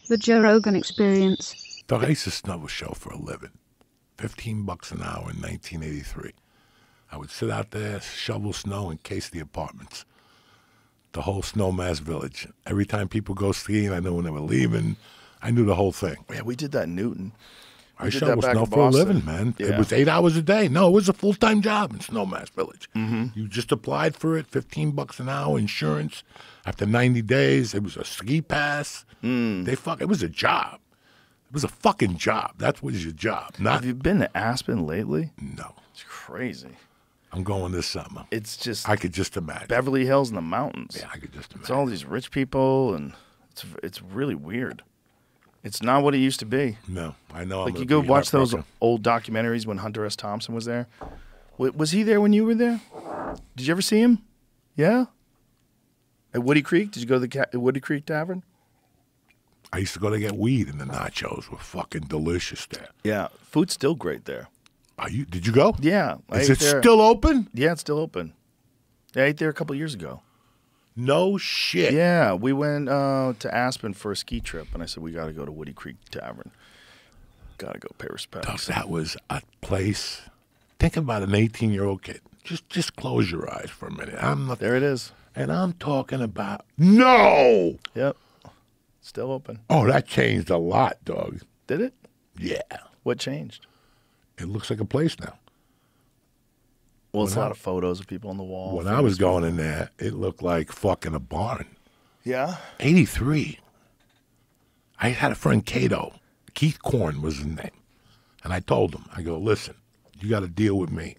The Joe Rogan Experience. Dog, I used to snub a show for a living. $15 an hour in 1983. I would sit out there, shovel snow, and case the apartments. The whole Snowmass Village. Every time people go skiing, I knew when they were leaving. I knew the whole thing. Yeah, we did that in Newton. I shovel snow for a living, man. Yeah. It was 8 hours a day. No, it was a full-time job in Snowmass Village. You just applied for it, $15 an hour, insurance. After 90 days, it was a ski pass. It was a job. It was a fucking job. That was your job. Have you been to Aspen lately? No. It's crazy. I'm going this summer. It's just... I could just imagine. Beverly Hills and the mountains. Yeah, I could just imagine. It's all these rich people, and it's really weird. It's not what it used to be. No, I know. Like, you go watch those old documentaries when Hunter S. Thompson was there. Was he there when you were there? Did you ever see him? Yeah? At Woody Creek? Did you go to the Woody Creek Tavern? I used to go to get weed, and the nachos were fucking delicious there. Yeah. Food's still great there. Did you go? Yeah. Is it still open? Yeah, it's still open. I ate there a couple years ago. No shit. Yeah, we went to Aspen for a ski trip, and I said, we got to go to Woody Creek Tavern. Got to go pay respects. Doug, that was a place. Think about an 18-year-old kid. Just close your eyes for a minute. There it is. And I'm talking about... No! Yep. Still open. Oh, that changed a lot, dog. Did it? Yeah. What changed? It looks like a place now. Well, it's a lot of photos of people on the wall. When I was going in there, it looked like fucking a barn. Yeah? 83. I had a friend, Cato. Keith Korn was his name. And I told him, I go, listen, you got to deal with me.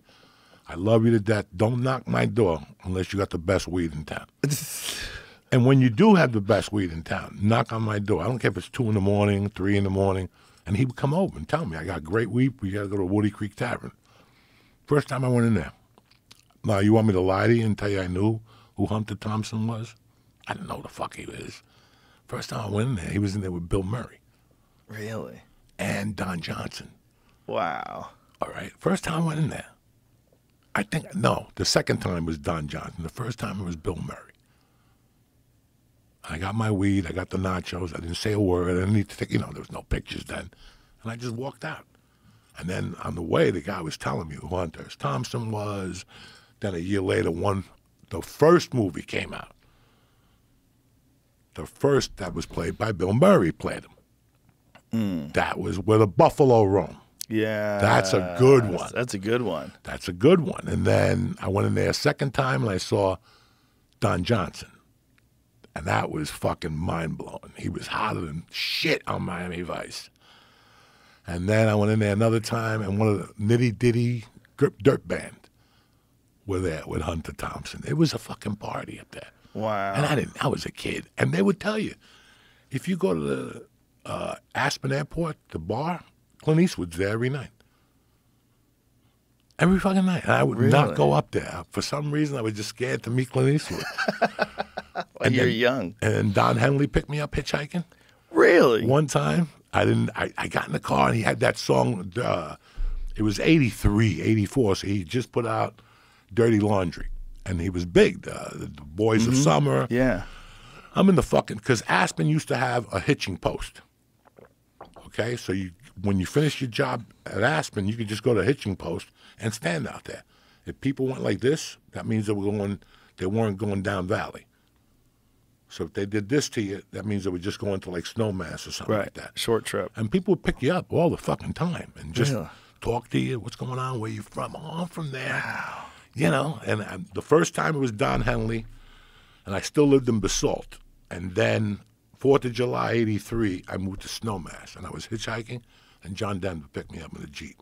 I love you to death. Don't knock my door unless you got the best weed in town. And when you do have the best weed in town, knock on my door. I don't care if it's 2 in the morning, 3 in the morning. And he would come over and tell me, I got great weed. We got to go to Woody Creek Tavern. First time I went in there. Now, you want me to lie to you and tell you I knew who Hunter Thompson was? I didn't know who the fuck he was. First time I went in there, he was in there with Bill Murray. Really? And Don Johnson. Wow. All right. First time I went in there. The second time was Don Johnson. The first time it was Bill Murray. I got my weed. I got the nachos. I didn't say a word. I didn't need to take, there was no pictures then. And I just walked out. And then on the way, the guy was telling me who Hunter S. Thompson was. Then a year later, the first movie came out. The first that was played by Bill Murray played him. That was Where the Buffalo Roam. Yeah. That's a good one. That's a good one. That's a good one. And then I went in there a second time and I saw Don Johnson. And that was fucking mind-blowing. He was hotter than shit on Miami Vice. And then I went in there another time and one of the Nitty Ditty Dirt Band were there with Hunter Thompson. It was a fucking party up there. Wow. And I was a kid. And they would tell you, if you go to the Aspen Airport, the bar, Clint Eastwood's there every night. Every fucking night. And I would not go up there. For some reason, I was just scared to meet Clint Eastwood. And you're young. And Don Henley picked me up hitchhiking. Really? One time, I got in the car and he had that song, it was 83, 84, so he just put out Dirty Laundry. And he was big, the Boys of Summer. Yeah. I'm in the fucking, because Aspen used to have a hitching post. Okay, so when you finish your job at Aspen, you could just go to a hitching post and stand out there. If people went like this, that means they weren't going down valley. So if they did this to you, that means they were just going to like Snowmass or something like that. Short trip. And people would pick you up all the fucking time and just talk to you. What's going on? Where you from? Oh, I'm from there. Wow. And the first time it was Don Henley, and I still lived in Basalt. And then 4th of July, 83, I moved to Snowmass, and I was hitchhiking, and John Denver picked me up in a Jeep.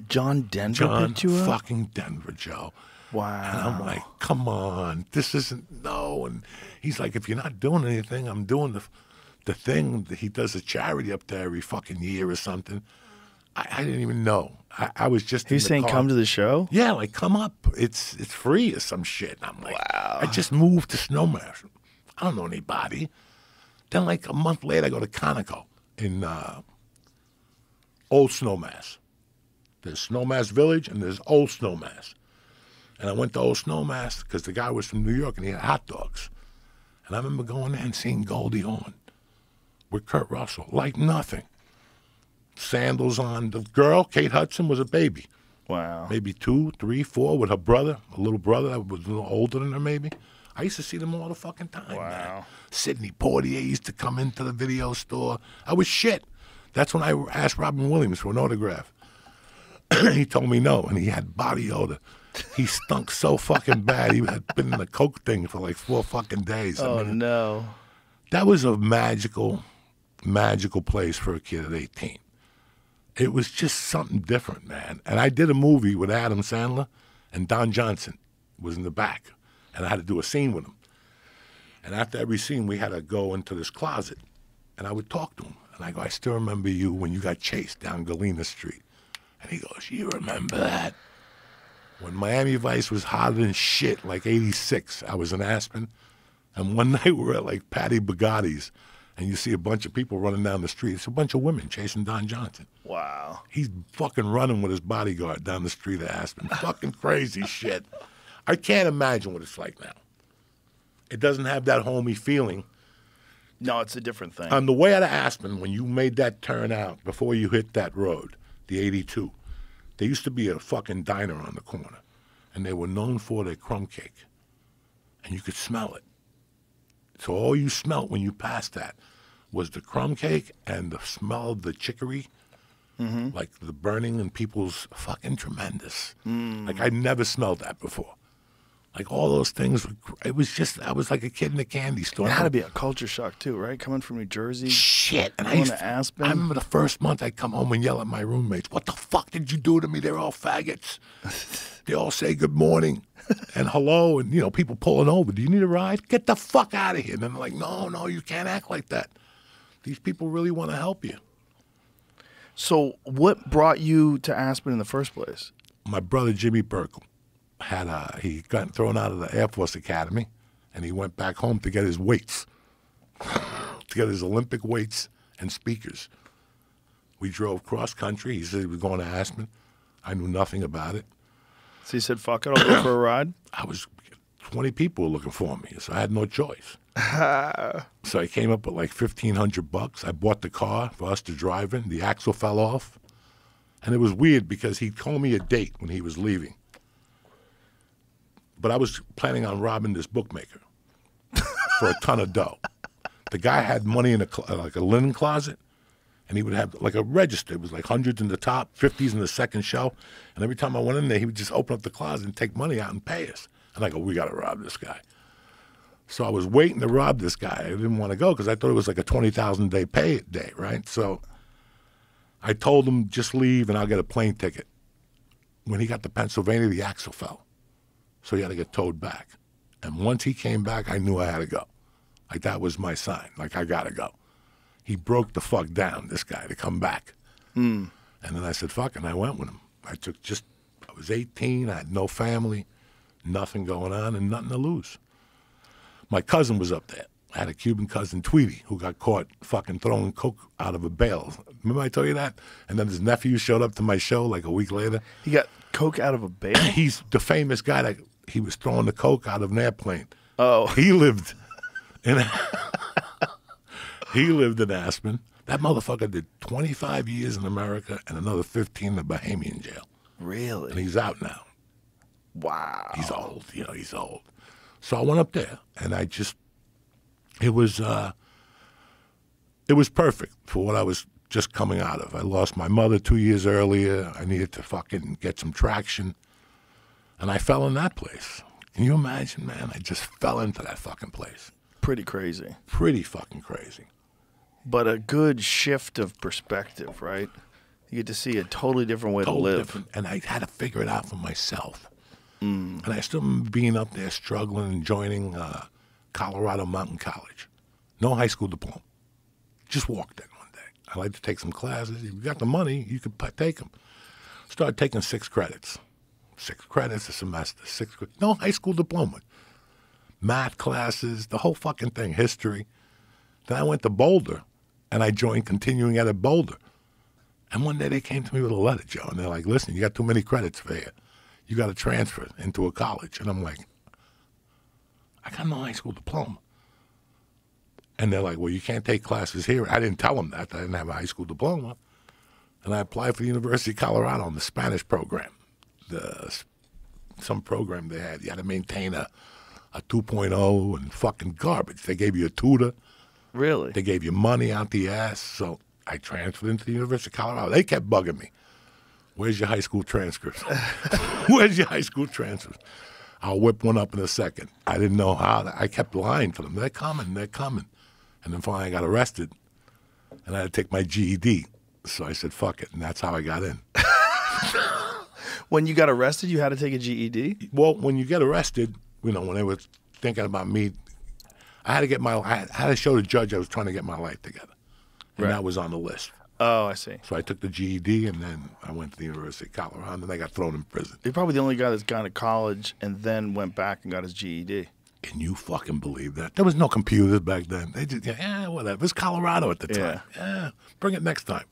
John Denver picked you up? Fucking Denver, Joe. Wow. And I'm like, come on, this isn't, no. And he's like, if you're not doing anything, I'm doing the thing. He does a charity up there every fucking year or something. I didn't even know. I was just He's saying car. Come to the show? Yeah, like, come up. It's free or some shit. And I'm like, wow. I just moved to Snowmass. I don't know anybody. Then like a month later, I go to Conoco in Old Snowmass. There's Snowmass Village and there's Old Snowmass. And I went to Old Snowmass because the guy was from New York and he had hot dogs. And I remember going there and seeing Goldie Hawn with Kurt Russell, like nothing. Sandals on. The girl, Kate Hudson, was a baby. Wow. Maybe 2, 3, 4, with her brother, a little brother that was a little older than her, maybe. I used to see them all the fucking time, man. Sidney Poitier used to come into the video store. I was shit. That's when I asked Robin Williams for an autograph. He told me no, and he had body odor. He stunk so fucking bad. He had been in the coke thing for like 4 fucking days. Oh, no. That was a magical, magical place for a kid at 18. It was just something different, man. And I did a movie with Adam Sandler, and Don Johnson was in the back. And I had to do a scene with him. And after every scene, we had to go into this closet. And I would talk to him. And I go, I still remember you when you got chased down Galena Street. And he goes, you remember that? When Miami Vice was hotter than shit, like 86, I was in Aspen. And one night we were at like Patty Bugatti's. And you see a bunch of people running down the street. It's a bunch of women chasing Don Johnson. Wow. He's fucking running with his bodyguard down the street of Aspen. Fucking crazy shit. I can't imagine what it's like now. It doesn't have that homey feeling. No, it's a different thing. On the way out of Aspen, when you made that turn out, before you hit that road, the 82, there used to be a fucking diner on the corner. And they were known for their crumb cake. And you could smell it. So all you smelt when you passed that was the crumb cake and the smell of the chicory. Mm-hmm. Like the burning in people's fucking tremendous. Like I never smelled that before. Like all those things, it was just, I was like a kid in a candy store. It had to be a culture shock too, right? Coming from New Jersey. Shit. And going to Aspen. I remember the first month I'd come home and yell at my roommates, what the fuck did you do to me? They're all faggots. They all say good morning and hello and, you know, people pulling over. Do you need a ride? Get the fuck out of here. And I'm like, no, you can't act like that. These people really want to help you. So what brought you to Aspen in the first place? My brother, Jimmy Burkle, he got thrown out of the Air Force Academy, and he went back home to get his weights, to get his Olympic weights and speakers. We drove cross country. He said he was going to Aspen. I knew nothing about it. So he said, fuck it, I'll go for a ride? 20 people were looking for me, so I had no choice. So I came up with like $1,500. I bought the car for us to drive in. The axle fell off. And it was weird because he told me a date when he was leaving. But I was planning on robbing this bookmaker for a ton of dough. The guy had money in like a linen closet, and he would have like a register. It was like hundreds in the top, 50s in the second shelf. And every time I went in there, he would just open up the closet and take money out and pay us. And I go, we got to rob this guy. So I was waiting to rob this guy. I didn't want to go because I thought it was like a $20,000 day pay day, right? So I told him, just leave and I'll get a plane ticket. When he got to Pennsylvania, the axle fell. So he had to get towed back. And once he came back, I knew I had to go. Like that was my sign. Like I got to go. He broke the fuck down, this guy, to come back. And then I said, fuck, and I went with him. I was 18, I had no family, nothing going on, and nothing to lose. My cousin was up there. I had a Cuban cousin, Tweety, who got caught fucking throwing coke out of a bale. Remember I told you that? And then his nephew showed up to my show like a week later. He got coke out of a bale? He's the famous guy that he was throwing the coke out of an airplane. Oh. He lived in Aspen. That motherfucker did 25 years in America and another 15 in the Bahamian jail. Really? And he's out now. Wow. He's old, he's old. So I went up there, and it was perfect for what I was just coming out of. I lost my mother 2 years earlier. I needed to fucking get some traction, and I fell in that place. Can you imagine, man? I just fell into that fucking place. Pretty crazy. Pretty fucking crazy. But a good shift of perspective, right? You get to see a totally different way to live. Different, and I had to figure it out for myself. And I still remember being up there struggling and joining Colorado Mountain College. No high school diploma. Just walked in one day. I like to take some classes. If you got the money, you could take them. Started taking 6 credits. 6 credits a semester. No high school diploma. Math classes, the whole fucking thing, history. Then I went to Boulder, and I joined continuing ed at Boulder. And one day they came to me with a letter, Joe, and they're like, listen, you got too many credits for here. You got to transfer into a college. And I'm like, I got no high school diploma. And they're like, well, you can't take classes here. I didn't tell them that. I didn't have a high school diploma. And I applied for the University of Colorado on the Spanish program. Some program they had. You had to maintain a 2.0 and fucking garbage. They gave you a tutor. Really? They gave you money out the ass. So I transferred into the University of Colorado. They kept bugging me. Where's your high school transcripts? Where's your high school transcripts? I'll whip one up in a second. I didn't know how. I kept lying to them. They're coming. They're coming. And then finally I got arrested. And I had to take my GED. So I said, fuck it. And that's how I got in. When you got arrested, you had to take a GED? Well, when you get arrested, when they were thinking about me, I had to show the judge I was trying to get my life together. And that was on the list. Oh, I see. So I took the GED, and then I went to the University of Colorado, and then I got thrown in prison. You're probably the only guy that's gone to college and then went back and got his GED. Can you fucking believe that? There was no computers back then. They just, whatever. It was Colorado at the time. Yeah, bring it next time.